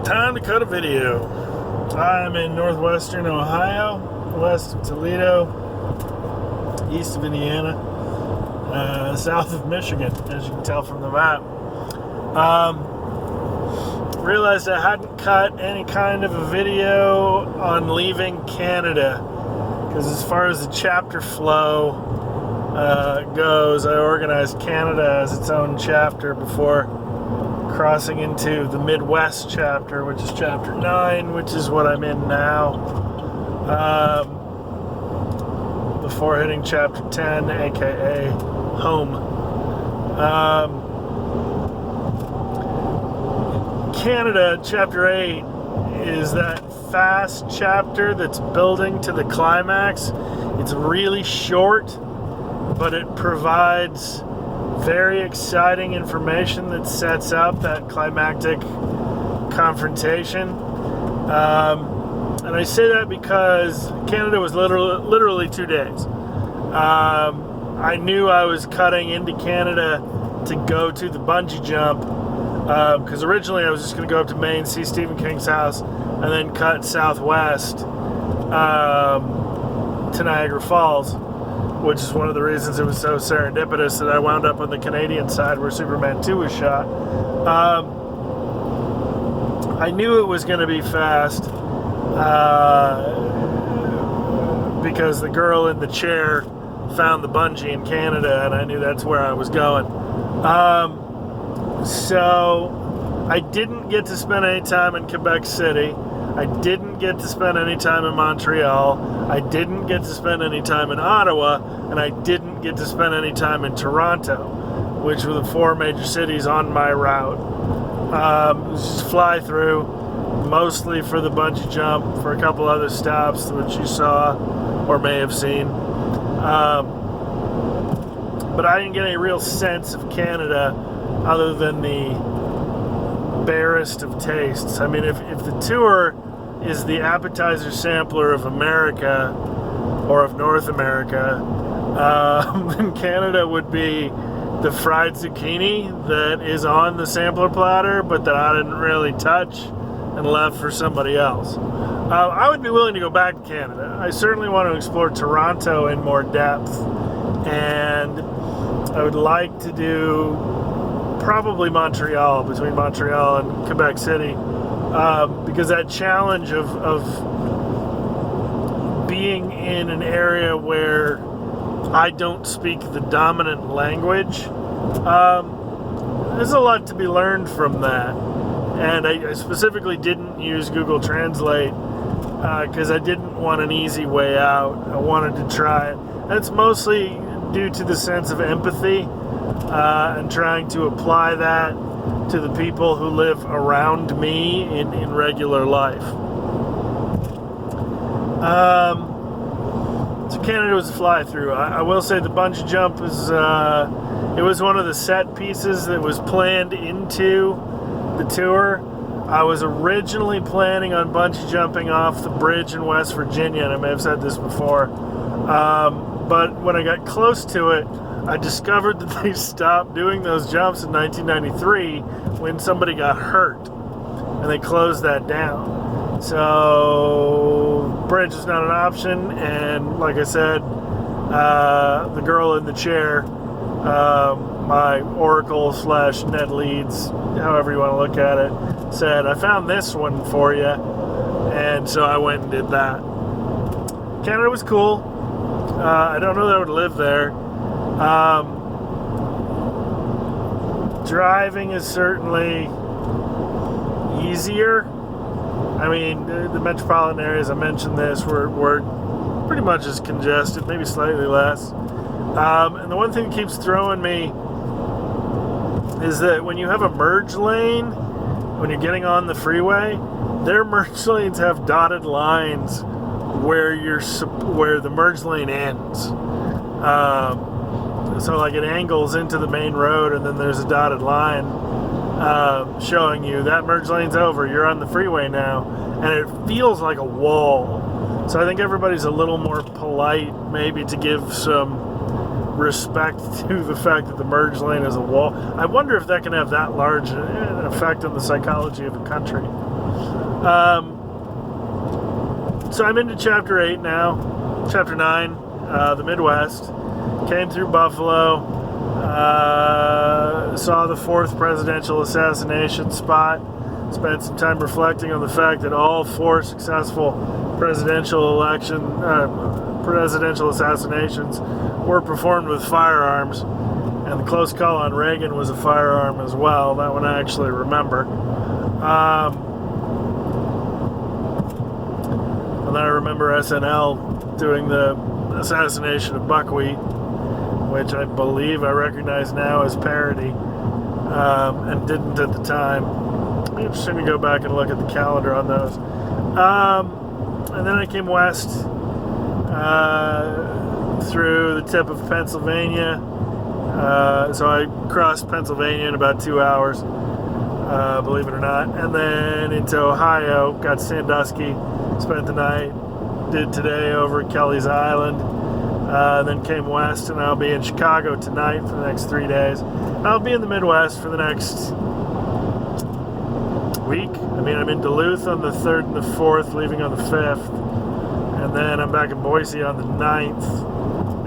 Time to cut a video. I'm in northwestern Ohio, west of Toledo, east of Indiana, south of Michigan, as you can tell from the map. Realized I hadn't cut any kind of a video on leaving Canada, because as far as the chapter flow goes, I organized Canada as its own chapter before crossing into the Midwest chapter, which is chapter 9, which is what I'm in now, before hitting chapter 10, aka home. Canada, chapter 8, is that fast chapter that's building to the climax. It's really short, but it provides very exciting information that sets up that climactic confrontation. And I say that because Canada was literally 2 days. I knew I was cutting into Canada to go to the bungee jump, because originally I was just going to go up to Maine, see Stephen King's house, and then cut southwest to Niagara Falls, which is one of the reasons it was so serendipitous that I wound up on the Canadian side where Superman 2 was shot. I knew it was going to be fast because the girl in the chair found the bungee in Canada, and I knew that's where I was going. So I didn't get to spend any time in Quebec City. I didn't get to spend any time in Montreal. I didn't get to spend any time in Ottawa, and I didn't get to spend any time in Toronto, which were the 4 major cities on my route. Just fly through, mostly for the bungee jump, for a couple other stops, which you saw or may have seen. But I didn't get any real sense of Canada other than the barest of tastes. I mean, if the tour is the appetizer sampler of America or of North America, then Canada would be the fried zucchini that is on the sampler platter, but that I didn't really touch and left for somebody else. I would be willing to go back to Canada. I certainly want to explore Toronto in more depth, and I would like to do probably Montreal, between Montreal and Quebec City, because that challenge of being in an area where I don't speak the dominant language, there's a lot to be learned from that. And I specifically didn't use Google Translate because I didn't want an easy way out. I wanted to try it. And it's mostly due to the sense of empathy and trying to apply that to the people who live around me in regular life. So Canada was a fly-through. I will say the bungee jump was it was one of the set pieces that was planned into the tour. I was originally planning on bungee jumping off the bridge in West Virginia, and I may have said this before, but when I got close to it, I discovered that they stopped doing those jumps in 1993 when somebody got hurt, and they closed that down. So bridge is not an option, and like I said, the girl in the chair, my Oracle / Net Leads, however you want to look at it, said, I found this one for you, and so I went and did that. Canada was cool. I don't know that I would live there. Driving is certainly easier. I mean, the metropolitan areas, I mentioned this, were pretty much as congested, maybe slightly less. And the one thing that keeps throwing me is that when you have a merge lane, when you're getting on the freeway, their merge lanes have dotted lines where the merge lane ends. So like it angles into the main road, and then there's a dotted line showing you that merge lane's over, you're on the freeway now, and it feels like a wall. So I think everybody's a little more polite, maybe, to give some respect to the fact that the merge lane is a wall. I wonder if that can have that large an effect on the psychology of a country. So I'm into chapter 8 now. Chapter 9, the Midwest. Came through Buffalo. Saw the 4th presidential assassination spot. Spent some time reflecting on the fact that all 4 successful presidential assassinations were performed with firearms, and the close call on Reagan was a firearm as well. That one I actually remember. And then I remember SNL doing the assassination of Buckwheat, which I believe I recognize now as parody, and didn't at the time. It'd be interesting to go back and look at the calendar on those. And then I came west through the tip of Pennsylvania. So I crossed Pennsylvania in about 2 hours, believe it or not. And then into Ohio, got to Sandusky, spent the night, did today over at Kelly's Island. Then came west, and I'll be in Chicago tonight for the next 3 days. I'll be in the Midwest for the next week. I mean, I'm in Duluth on the 3rd and the 4th, leaving on the 5th. And then I'm back in Boise on the 9th.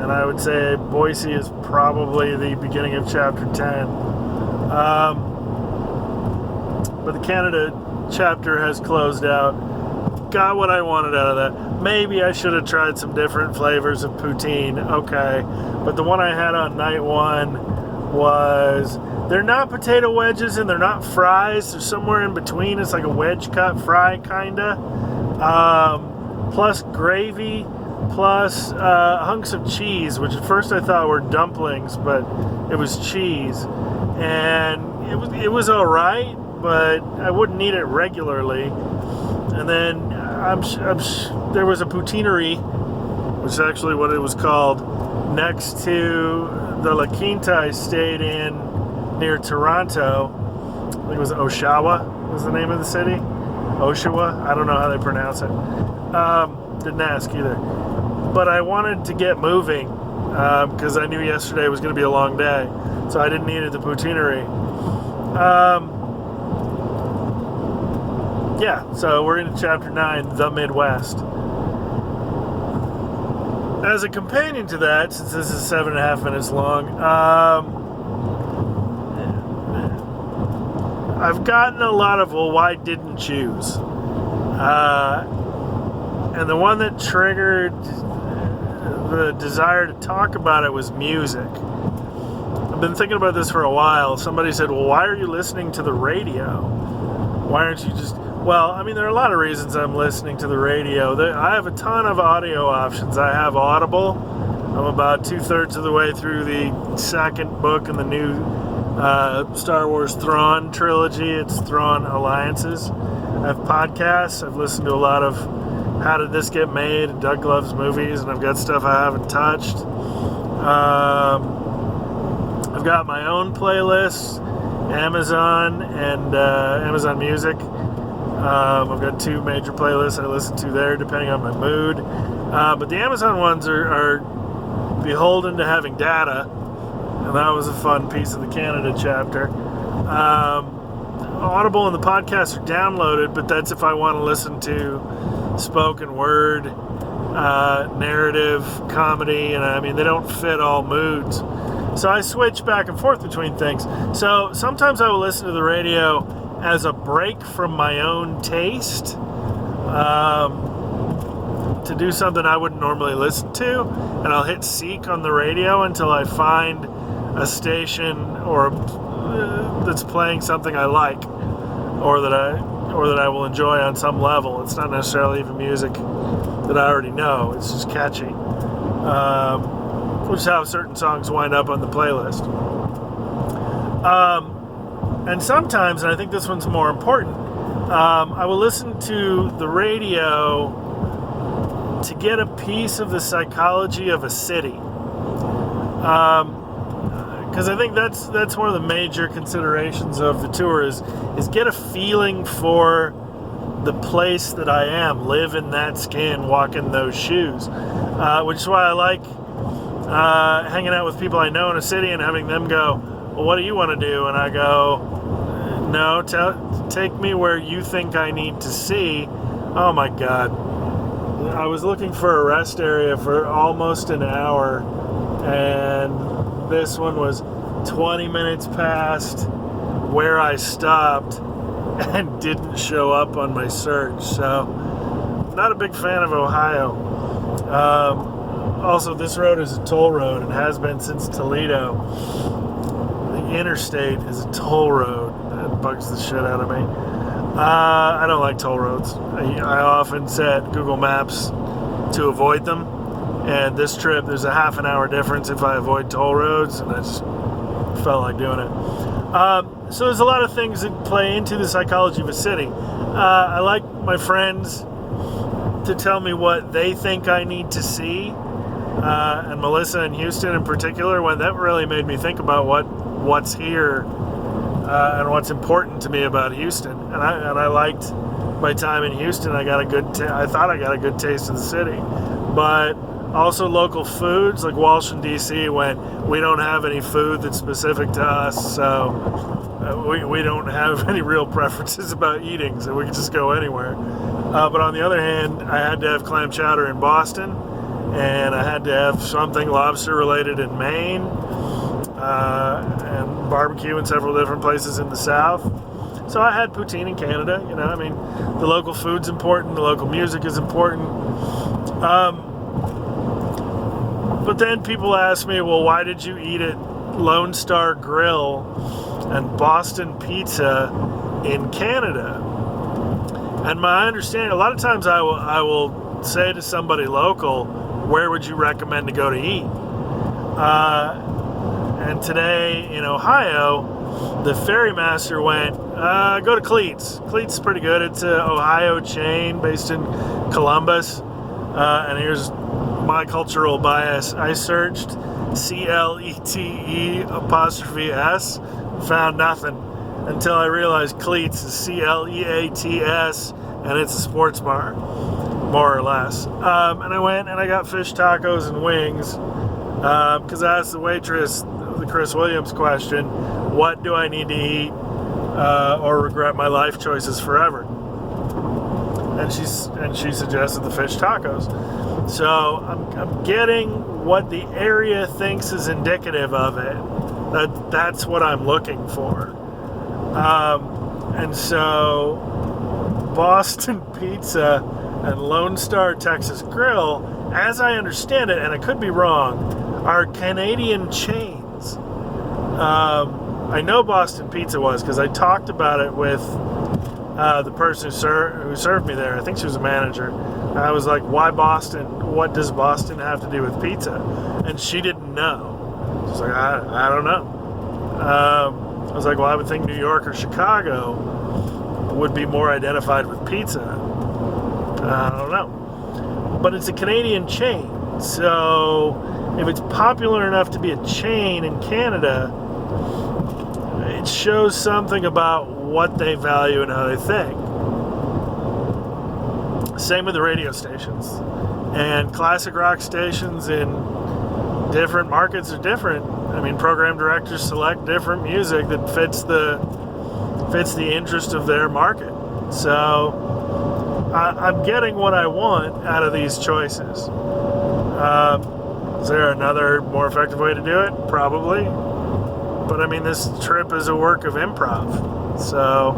And I would say Boise is probably the beginning of chapter 10. But the Canada chapter has closed out. Got what I wanted out of that. Maybe I should have tried some different flavors of poutine. Okay. But the one I had on night 1 was, they're not potato wedges and they're not fries. They're somewhere in between. It's like a wedge cut fry, kinda. Plus gravy, plus hunks of cheese, which at first I thought were dumplings, but it was cheese. And it was all right, but I wouldn't eat it regularly. And then there was a poutineerie, which is actually what it was called, next to the La Quinta I stayed in near Toronto. I think it was Oshawa was the name of the city. Oshawa? I don't know how they pronounce it. Didn't ask either. But I wanted to get moving because I knew yesterday was going to be a long day. So I didn't eat at the poutinerie. Yeah, so we're into chapter 9, the Midwest. As a companion to that, since this is 7.5 minutes long, I've gotten a lot of, well, why didn't choose? And the one that triggered the desire to talk about it was music. I've been thinking about this for a while. Somebody said, well, why are you listening to the radio? Why aren't you just... Well, I mean, there are a lot of reasons I'm listening to the radio. I have a ton of audio options. I have Audible. I'm about 2/3 of the way through the 2nd book in the new Star Wars Thrawn trilogy. It's Thrawn Alliances. I have podcasts. I've listened to a lot of How Did This Get Made, Doug Loves Movies, and I've got stuff I haven't touched. I've got my own playlists, Amazon and Amazon Music. I've got 2 major playlists I listen to there depending on my mood. But the Amazon ones are beholden to having data, and that was a fun piece of the Canada chapter. Audible and the podcasts are downloaded, but that's if I want to listen to spoken word, narrative, comedy, and I mean, they don't fit all moods. So I switch back and forth between things. So sometimes I will listen to the radio as a break from my own taste, to do something I wouldn't normally listen to, and I'll hit seek on the radio until I find a station or that's playing something I like, or that I will enjoy on some level. It's not necessarily even music that I already know. It's just catchy, which is how certain songs wind up on the playlist. And sometimes, and I think this one's more important, I will listen to the radio to get a piece of the psychology of a city. Because I think that's one of the major considerations of the tour is get a feeling for the place that I am, live in that skin, walk in those shoes. Which is why I like hanging out with people I know in a city and having them go, well, what do you want to do? And I go, No, take me where you think I need to see. Oh my God. I was looking for a rest area for almost an hour, and this one was 20 minutes past where I stopped and didn't show up on my search. So, not a big fan of Ohio. Also, this road is a toll road and has been since Toledo. The interstate is a toll road. That bugs the shit out of me. I don't like toll roads. I often set Google Maps to avoid them. And this trip, there's a half an hour difference if I avoid toll roads, and I just felt like doing it. So there's a lot of things that play into the psychology of a city. I like my friends to tell me what they think I need to see. And Melissa in Houston in particular, when that really made me think about what's here and what's important to me about Houston. And I liked my time in Houston. I thought I got a good taste of the city, but also local foods like Walsh and DC, when we don't have any food that's specific to us, so we don't have any real preferences about eating, so we can just go anywhere. But on the other hand, I had to have clam chowder in Boston, and I had to have something lobster related in Maine, and barbecue in several different places in the South. So I had poutine in Canada. The local food's important, the local music is important. But then people ask me, well, why did you eat at Lone Star Grill and Boston Pizza in Canada? And my understanding, a lot of times I will say to somebody local, where would you recommend to go to eat? And today in Ohio, the ferrymaster went, go to Cleats. Cleats is pretty good. It's an Ohio chain based in Columbus. And here's my cultural bias. I searched CLETE''S, found nothing until I realized Cleats is CLEATS, and it's a sports bar, more or less. And I went and I got fish tacos and wings because I asked the waitress the Chris Williams question, what do I need to eat or regret my life choices forever? And she suggested the fish tacos. So I'm getting what the area thinks is indicative of it. That's what I'm looking for. And so Boston Pizza and Lone Star Texas Grill, as I understand it, and I could be wrong, are Canadian chains. I know Boston Pizza was because I talked about it with the person who served me there. I think she was a manager. I was like, why Boston? What does Boston have to do with pizza? And she didn't know. She's like, I don't know. I was like, well, I would think New York or Chicago would be more identified with pizza. I don't know. But it's a Canadian chain. So if it's popular enough to be a chain in Canada, it shows something about what they value and how they think. Same with the radio stations. And classic rock stations in different markets are different. Program directors select different music that fits the interest of their market. So I'm getting what I want out of these choices. Is there another more effective way to do it? Probably. But this trip is a work of improv. So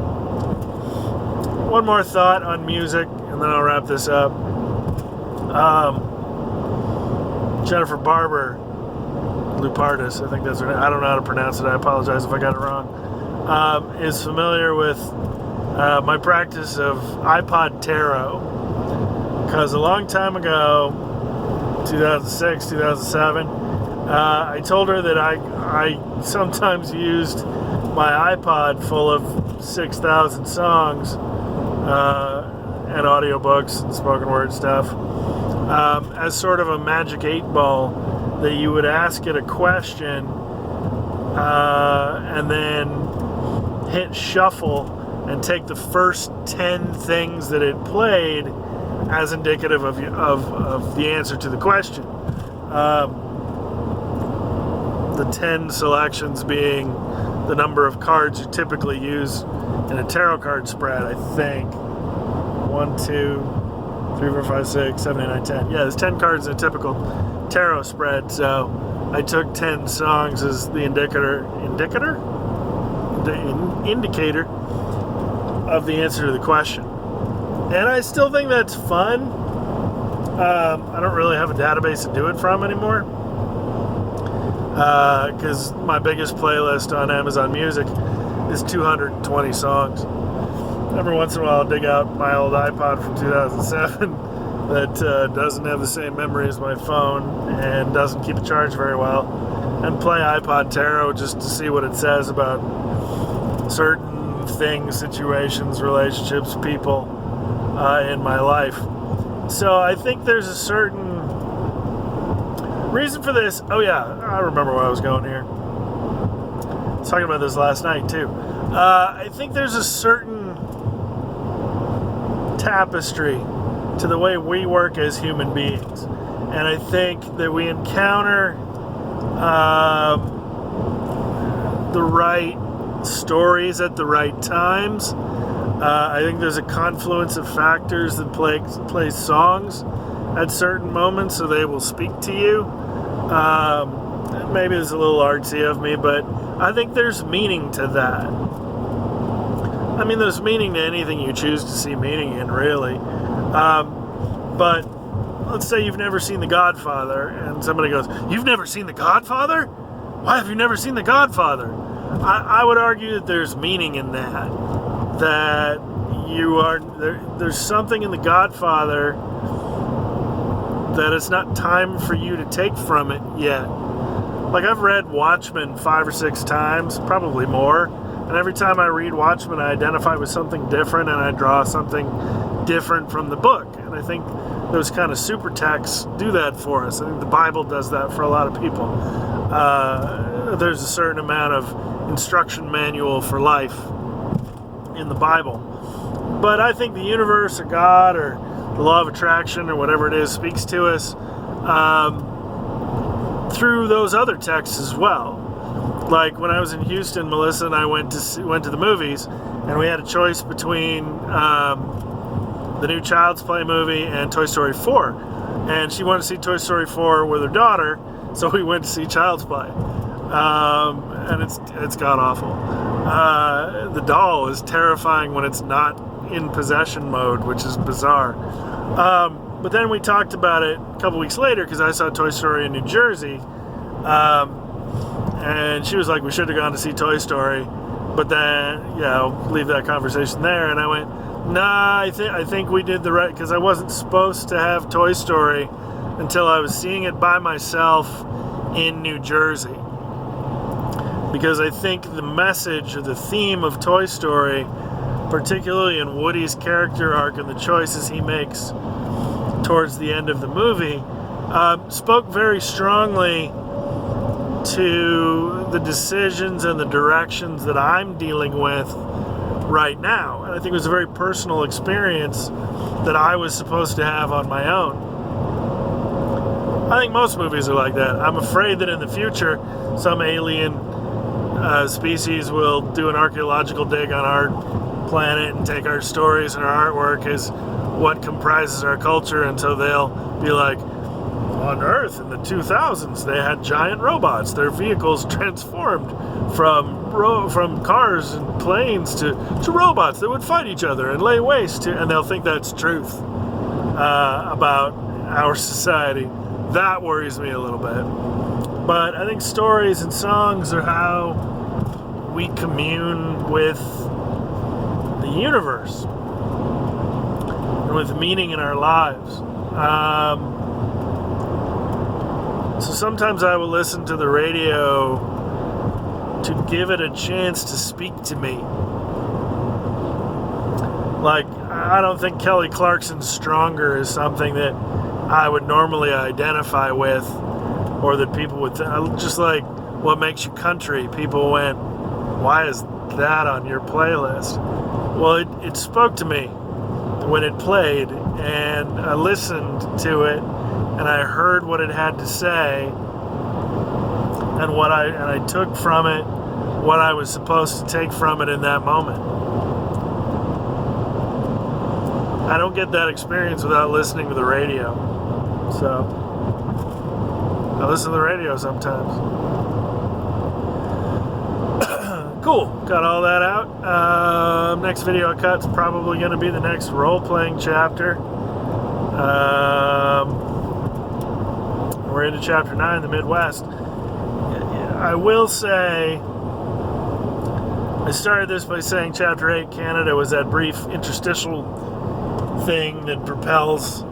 one more thought on music, and then I'll wrap this up. Jennifer Barber Lupardis, I think that's her name. I don't know how to pronounce it. I apologize if I got it wrong. Is familiar with my practice of iPod tarot. Because a long time ago, 2006, 2007, I told her that I sometimes used my iPod full of 6,000 songs and audiobooks and spoken word stuff as sort of a magic 8-ball that you would ask it a question and then hit shuffle and take the first 10 things that it played as indicative of the answer to the question. The 10 selections being the number of cards you typically use in a tarot card spread, I think. 1, 2, 3, 4, 5, 6, 7, 8, 9, 10. Yeah, there's 10 cards in a typical tarot spread, so I took 10 songs as the indicator of the answer to the question. And I still think that's fun. I don't really have a database to do it from anymore, because my biggest playlist on Amazon Music is 220 songs. Every once in a while I'll dig out my old iPod from 2007 that doesn't have the same memory as my phone and doesn't keep it charged very well, and play iPod Tarot just to see what it says about certain things, situations, relationships, people in my life. So I think there's a certain reason for this. Oh yeah, I remember where I was going here. I was talking about this last night too. I think there's a certain tapestry to the way we work as human beings, and I think that we encounter the right stories at the right times. I think there's a confluence of factors that play songs at certain moments, so they will speak to you. Maybe it's a little artsy of me, but I think there's meaning to that. I mean, there's meaning to anything you choose to see meaning in, really. But let's say you've never seen The Godfather, and somebody goes, "You've never seen The Godfather? Why have you never seen The Godfather?" I would argue that there's meaning in that. That there's something in The Godfather that it's not time for you to take from it yet. Like, I've read Watchmen 5 or 6 times, probably more. And every time I read Watchmen, I identify with something different, and I draw something different from the book. And I think those kind of super texts do that for us. I think the Bible does that for a lot of people. There's a certain amount of instruction manual for life in the Bible. But I think the universe or God or the law of attraction or whatever it is speaks to us through those other texts as well. Like when I was in Houston, Melissa and I went to the movies, and we had a choice between the new Child's Play movie and Toy Story 4. And she wanted to see Toy Story 4 with her daughter, so we went to see Child's Play. And it's god-awful. The doll is terrifying when it's not in possession mode, which is bizarre. But then we talked about it a couple weeks later, because I saw Toy Story in New Jersey. And she was like, "We should have gone to see Toy Story." But then, I'll leave that conversation there. And I went, "Nah, I think we did the right," because I wasn't supposed to have Toy Story until I was seeing it by myself in New Jersey. Because I think the message or the theme of Toy Story, particularly in Woody's character arc and the choices he makes towards the end of the movie, spoke very strongly to the decisions and the directions that I'm dealing with right now. And I think it was a very personal experience that I was supposed to have on my own. I think most movies are like that. I'm afraid that in the future, some alien species will do an archaeological dig on our planet and take our stories and our artwork as what comprises our culture, and so they'll be like, on Earth in the 2000s, they had giant robots. Their vehicles transformed from cars and planes to robots that would fight each other and lay waste to, and they'll think that's truth about our society. That worries me a little bit. But I think stories and songs are how we commune with the universe and with meaning in our lives. So sometimes I will listen to the radio to give it a chance to speak to me. Like, I don't think Kelly Clarkson's Stronger is something that I would normally identify with, or that people would just like What Makes You Country. People went, "Why is that on your playlist?" Well, it spoke to me when it played, and I listened to it, and I heard what it had to say, and I took from it what I was supposed to take from it in that moment. I don't get that experience without listening to the radio. So I listen to the radio sometimes. Cool, got all that out. Next video I cut's probably going to be the next role-playing chapter. We're into chapter 9, the Midwest. I will say, I started this by saying chapter 8, Canada, was that brief interstitial thing that propels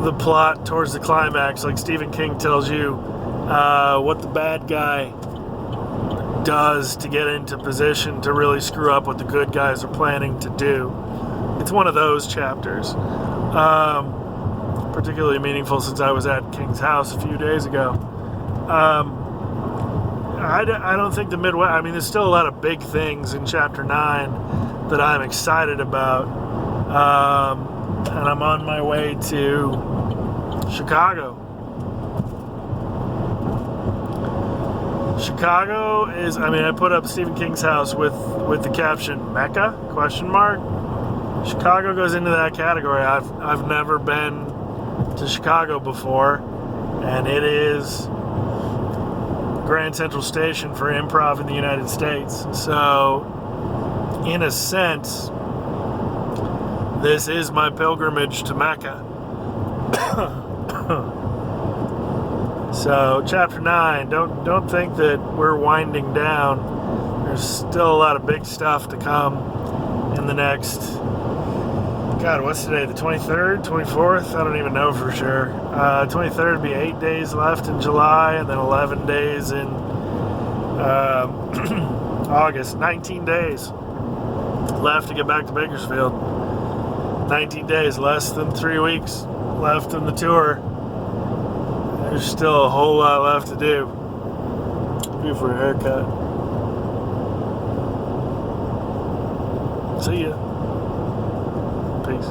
the plot towards the climax, like Stephen King tells you what the bad guy does to get into position to really screw up what the good guys are planning to do. It's one of those chapters. Particularly meaningful since I was at King's house a few days ago. I don't think the Midwest, I mean, there's still a lot of big things in chapter 9 that I'm excited about. And I'm on my way to Chicago. Chicago is, I mean, I put up Stephen King's house with the caption Mecca, ? Chicago goes into that category. I've never been to Chicago before, and it is Grand Central Station for improv in the United States. So, in a sense, this is my pilgrimage to Mecca. So, chapter 9, don't think that we're winding down. There's still a lot of big stuff to come in the next, God, what's today, the 23rd, 24th? I don't even know for sure. 23rd would be 8 days left in July, and then 11 days in August. 19 days left to get back to Bakersfield. 19 days, less than 3 weeks left in the tour. There's still a whole lot left to do. Due for a haircut. See ya. Peace.